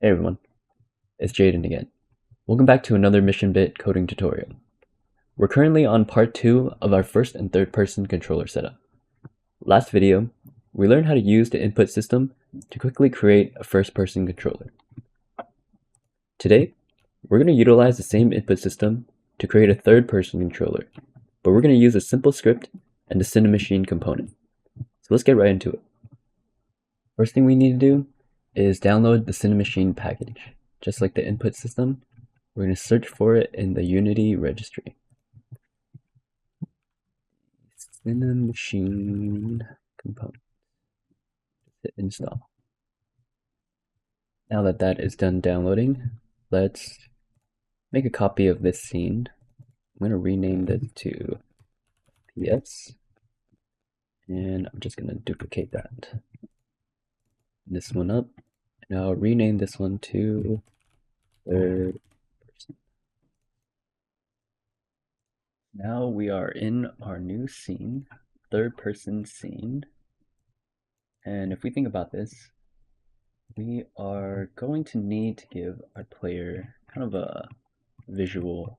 Hey everyone, it's Jaden again. Welcome back to another Mission Bit coding tutorial. We're currently on part 2 of our first and third person controller setup. Last video, we learned how to use the input system to quickly create a first person controller. Today, we're going to utilize the same input system to create a third person controller, but we're going to use a simple script and the Cinemachine component. So let's get right into it. First thing we need to do is download the Cinemachine package. Just like the input system, we're going to search for it in the Unity registry. Cinemachine component. Hit install. Now that that is done downloading, let's make a copy of this scene. I'm going to rename this to PS, and I'm just going to duplicate that. This one up, and I'll rename this one to third person. Now we are in our new scene, third person scene. And if we think about this, we are going to need to give our player kind of a visual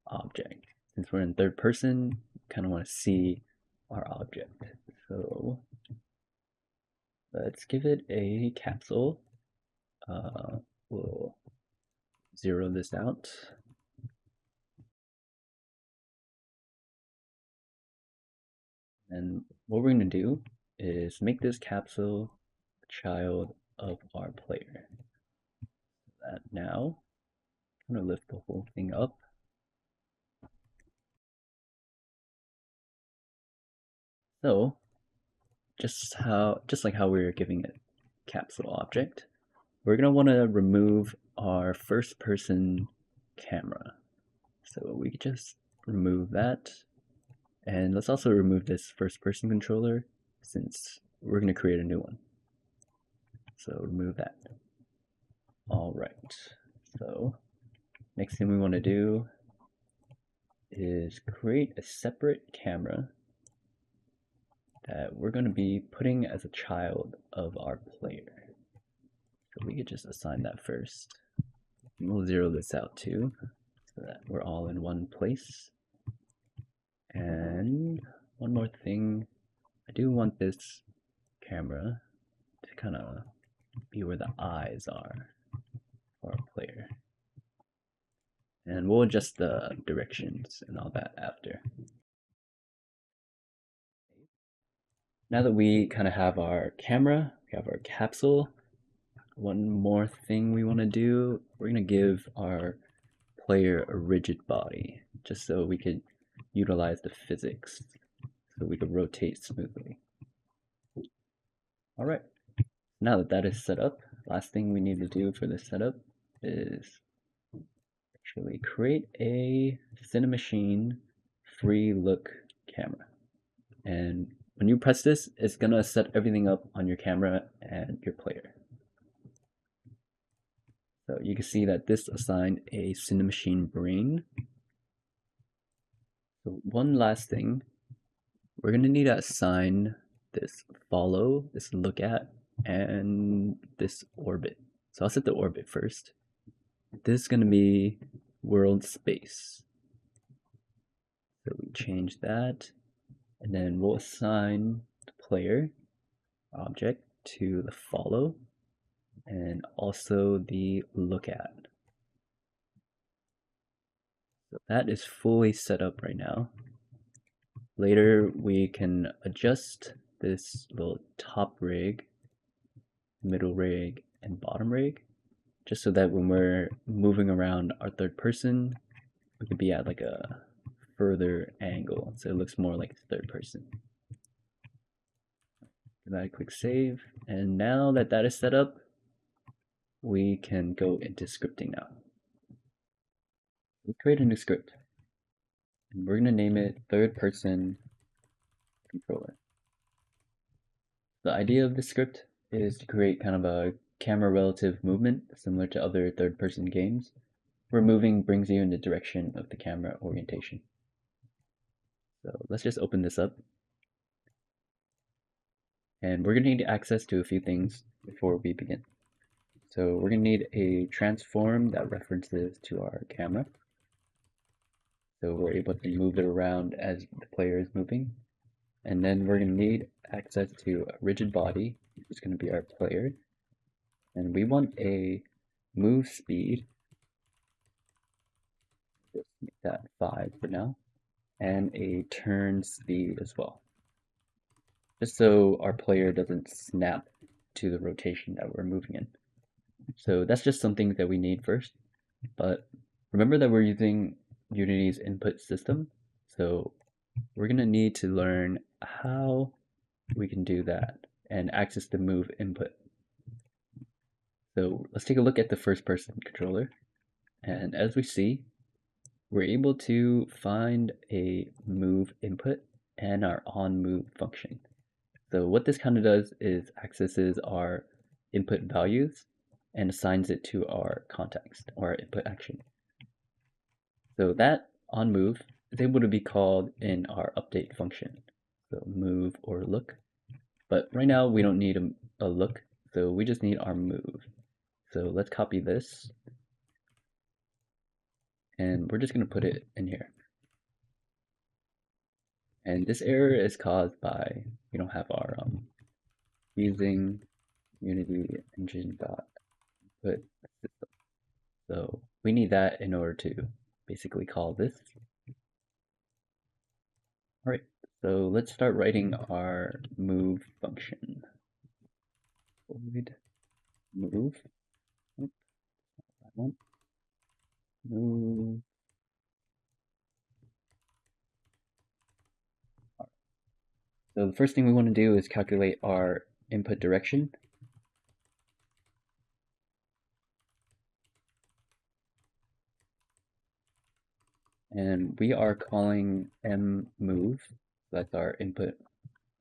object. Since we're in third person, we kind of want to see our object. So let's give it a capsule. We'll zero this out. And what we're going to do is make this capsule a child of our player. That now, I'm going to lift the whole thing up. So, just like how we were giving it capsule object, we're going to want to remove our first person camera. So we could just remove that. And let's also remove this first person controller since we're going to create a new one. So remove that. All right. So next thing we want to do is create a separate camera that we're going to be putting as a child of our player. So we could just assign that first. And we'll zero this out too, so that we're all in one place. And one more thing, I do want this camera to kind of be where the eyes are for our player. And we'll adjust the directions and all that after. Now that we kind of have our camera, we have our capsule, one more thing we want to do, we're going to give our player a rigid body, just so we could utilize the physics, so we could rotate smoothly. Alright, now that that is set up, last thing we need to do for this setup is actually create a Cinemachine free look camera. And when you press this, it's gonna set everything up on your camera and your player. So you can see that this assigned a Cinemachine brain. So one last thing, we're gonna need to assign this follow, this look at, and this orbit. So I'll set the orbit first. This is gonna be world space. So we change that, and then we'll assign the player object to the follow and also the look at. So that is fully set up right now. Later we can adjust this little top rig, middle rig, and bottom rig, just so that when we're moving around our third person, we could be at like a further angle, so it looks more like third person. Give that a quick save, and now that that is set up, we can go into scripting now. Let's create a new script, and we're going to name it third person controller. The idea of this script is to create kind of a camera relative movement similar to other third person games, where moving brings you in the direction of the camera orientation. So let's just open this up. And we're going to need access to a few things before we begin. So we're going to need a transform that references to our camera. So we're able to move it around as the player is moving. And then we're going to need access to a rigid body, which is going to be our player. And we want a move speed, just make that 5 for now, and a turn speed as well, just so our player doesn't snap to the rotation that we're moving in. So that's just some things that we need first, but remember that we're using Unity's input system, so we're going to need to learn how we can do that and access the move input. So let's take a look at the first person controller, and as we see, we're able to find a move input and our on move function. So what this kind of does is accesses our input values and assigns it to our context or our input action. So that on move is able to be called in our update function. So move or look. But right now we don't need a look, so we just need our move. So let's copy this, and we're just going to put it in here. And this error is caused by we don't have our using Unity engine dot input system. So we need that in order to basically call this. All right, so let's start writing our move function. Void move. Oops, that one. Move. So the first thing we want to do is calculate our input direction. And we are calling mmove, so that's our input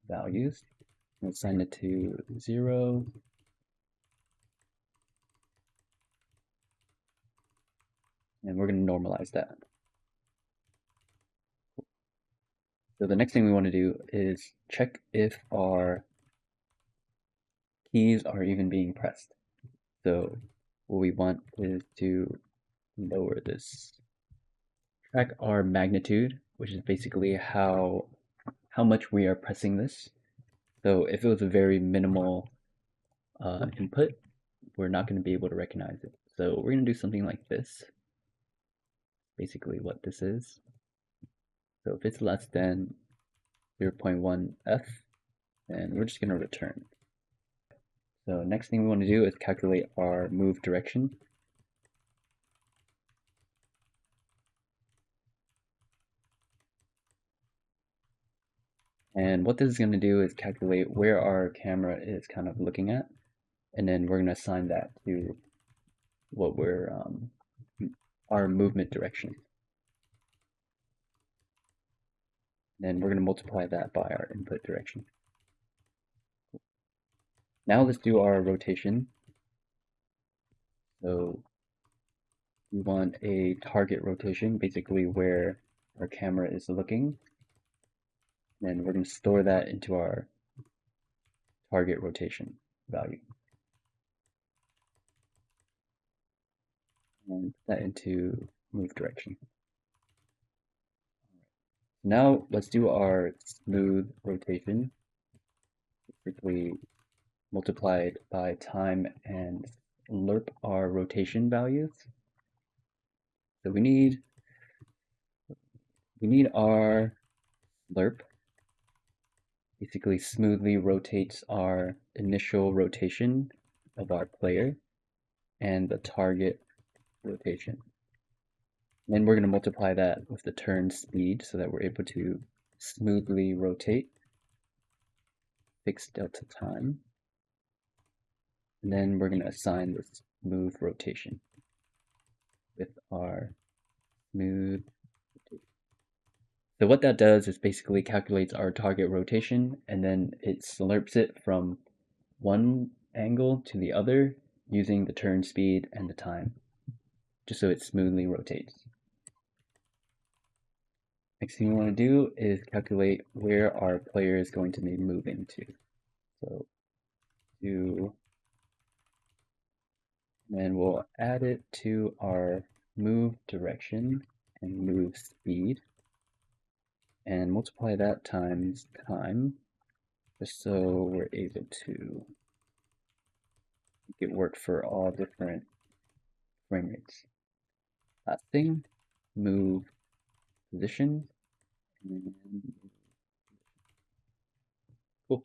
values. We'll assign it to 0, and we're going to normalize that. So the next thing we want to do is check if our keys are even being pressed. So what we want is to lower this. Track our magnitude, which is basically how much we are pressing this. So if it was a very minimal input, we're not going to be able to recognize it. So we're going to do something like this. Basically what this is. So if it's less than 0.1 f, then we're just going to return. So next thing we want to do is calculate our move direction. And what this is going to do is calculate where our camera is kind of looking at, and then we're going to assign that to what we're our movement direction. Then we're going to multiply that by our input direction. Now let's do our rotation. So we want a target rotation, basically where our camera is looking. Then we're going to store that into our target rotation value. And put that into move direction. Now let's do our smooth rotation, basically multiplied by time and lerp our rotation values. So we need our lerp, basically smoothly rotates our initial rotation of our player and the target rotation. And then we're going to multiply that with the turn speed so that we're able to smoothly rotate fixed delta time. And then we're going to assign this move rotation with our smooth rotation. So what that does is basically calculates our target rotation, and then it slurps it from one angle to the other using the turn speed and the time, just so it smoothly rotates. Next thing we want to do is calculate where our player is going to be moving to. So do and we'll add it to our move direction and move speed, and multiply that times time, just so we're able to make it work for all different frame rates. Last thing, move position, and cool.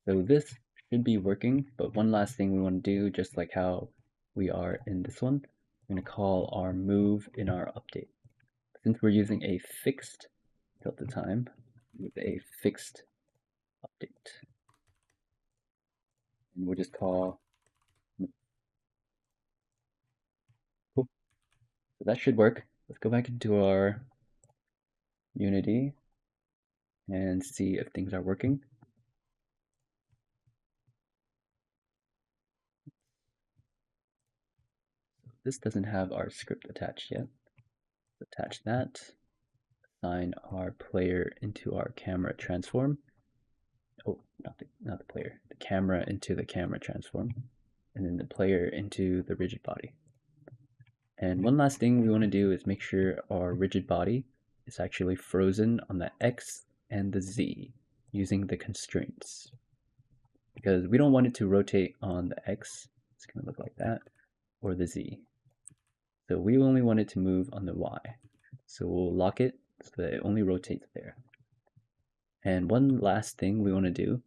So this should be working, but one last thing we want to do, just like how we are in this one, we're going to call our move in our update. Since we're using a fixed delta time with a fixed update, and we'll just call move. Cool. So that should work. Let's go back into our Unity and see if things are working. This doesn't have our script attached yet. Let's attach that. Assign our player into our camera transform. Oh, not the player. The camera into the camera transform. And then the player into the rigid body. And one last thing we want to do is make sure our rigid body is actually frozen on the X and the Z using the constraints. Because we don't want it to rotate on the X, it's going to look like that, or the Z. So we only want it to move on the Y. So we'll lock it so that it only rotates there. And one last thing we want to do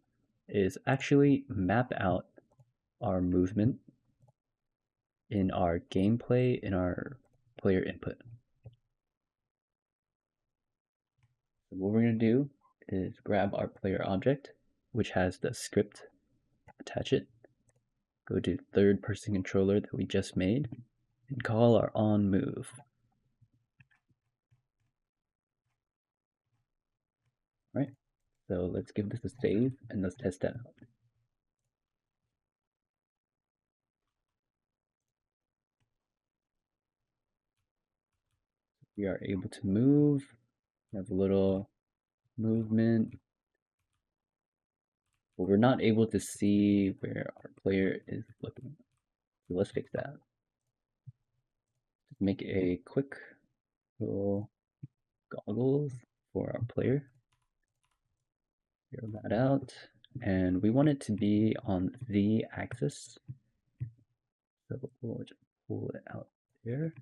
is actually map out our movement in our gameplay, in our player input. So what we're going to do is grab our player object, which has the script, attach it, go to third person controller that we just made, and call our on move. Right? So let's give this a save and let's test that out. We are able to move. We have a little movement, but we're not able to see where our player is looking. So let's fix that. Just make a quick little goggles for our player. Zero that out, and we want it to be on the axis. So we'll just pull it out there,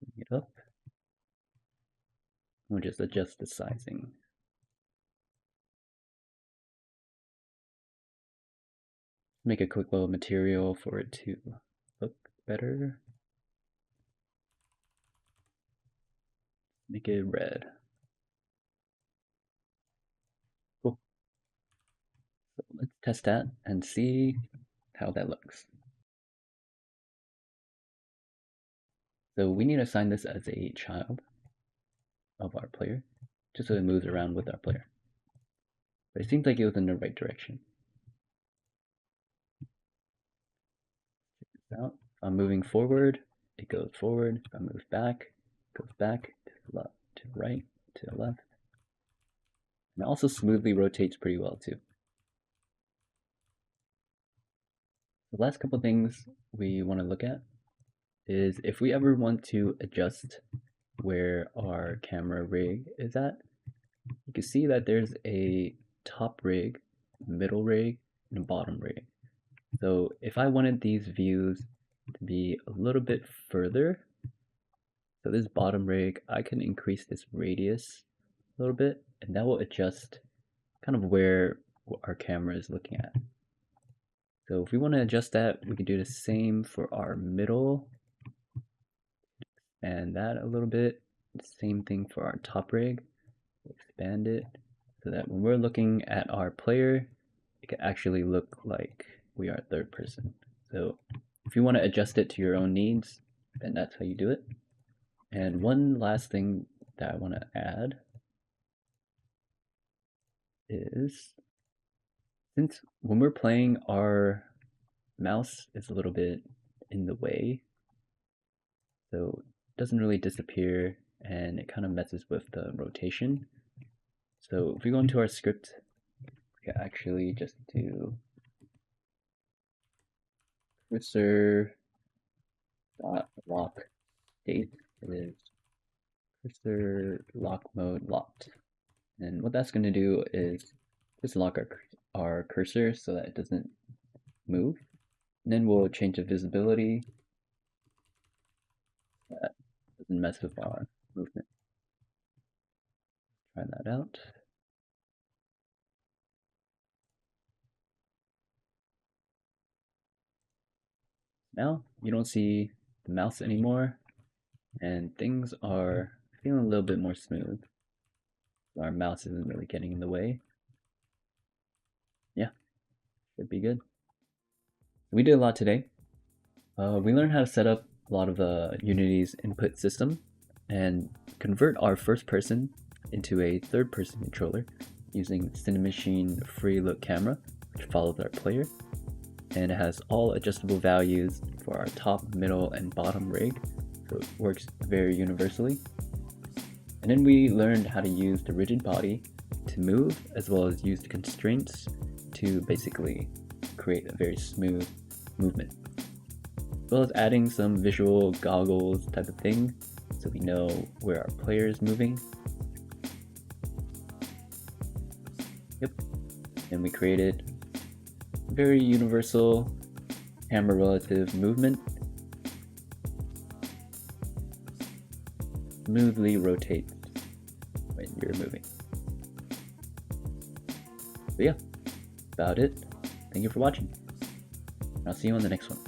bring it up. We'll just adjust the sizing. Make a quick little material for it to look better. Make it red. Cool. So let's test that and see how that looks. So we need to assign this as a child of our player, just so it moves around with our player. But it seems like it was in the right direction. Check this out. If I'm moving forward, it goes forward. If I move back, it goes back to the left, to the right, to the left. And it also smoothly rotates pretty well too. The last couple things we want to look at is if we ever want to adjust where our camera rig is at, you can see that there's a top rig, middle rig, and a bottom rig. So if I wanted these views to be a little bit further, so this bottom rig, I can increase this radius a little bit, and that will adjust kind of where our camera is looking at. So if we want to adjust that, we can do the same for our middle, and that a little bit. Same thing for our top rig. Expand it so that when we're looking at our player, it can actually look like we are third person. So if you want to adjust it to your own needs, then that's how you do it. And one last thing that I want to add is, since when we're playing, our mouse is a little bit in the way, so it doesn't really disappear and it kind of messes with the rotation. So if we go into our script, we can actually just do cursor dot lock date is cursor lock mode locked. And what that's going to do is just lock our cursor so that it doesn't move. And then we'll change the visibility so that doesn't mess with our movement. Try that out. Now you don't see the mouse anymore, and things are feeling a little bit more smooth. Our mouse isn't really getting in the way. Yeah, should be good. We did a lot today. We learned how to set up a lot of Unity's input system and convert our first person into a third person controller using Cinemachine Free Look Camera, which follows our player. And it has all adjustable values for our top, middle, and bottom rig, so it works very universally. And then we learned how to use the rigid body to move, as well as use the constraints to basically create a very smooth movement, as well as adding some visual goggles type of thing so we know where our player is moving. Yep, and we created very universal camera relative movement. Smoothly rotates when you're moving. So yeah, about it. Thank you for watching. I'll see you on the next one.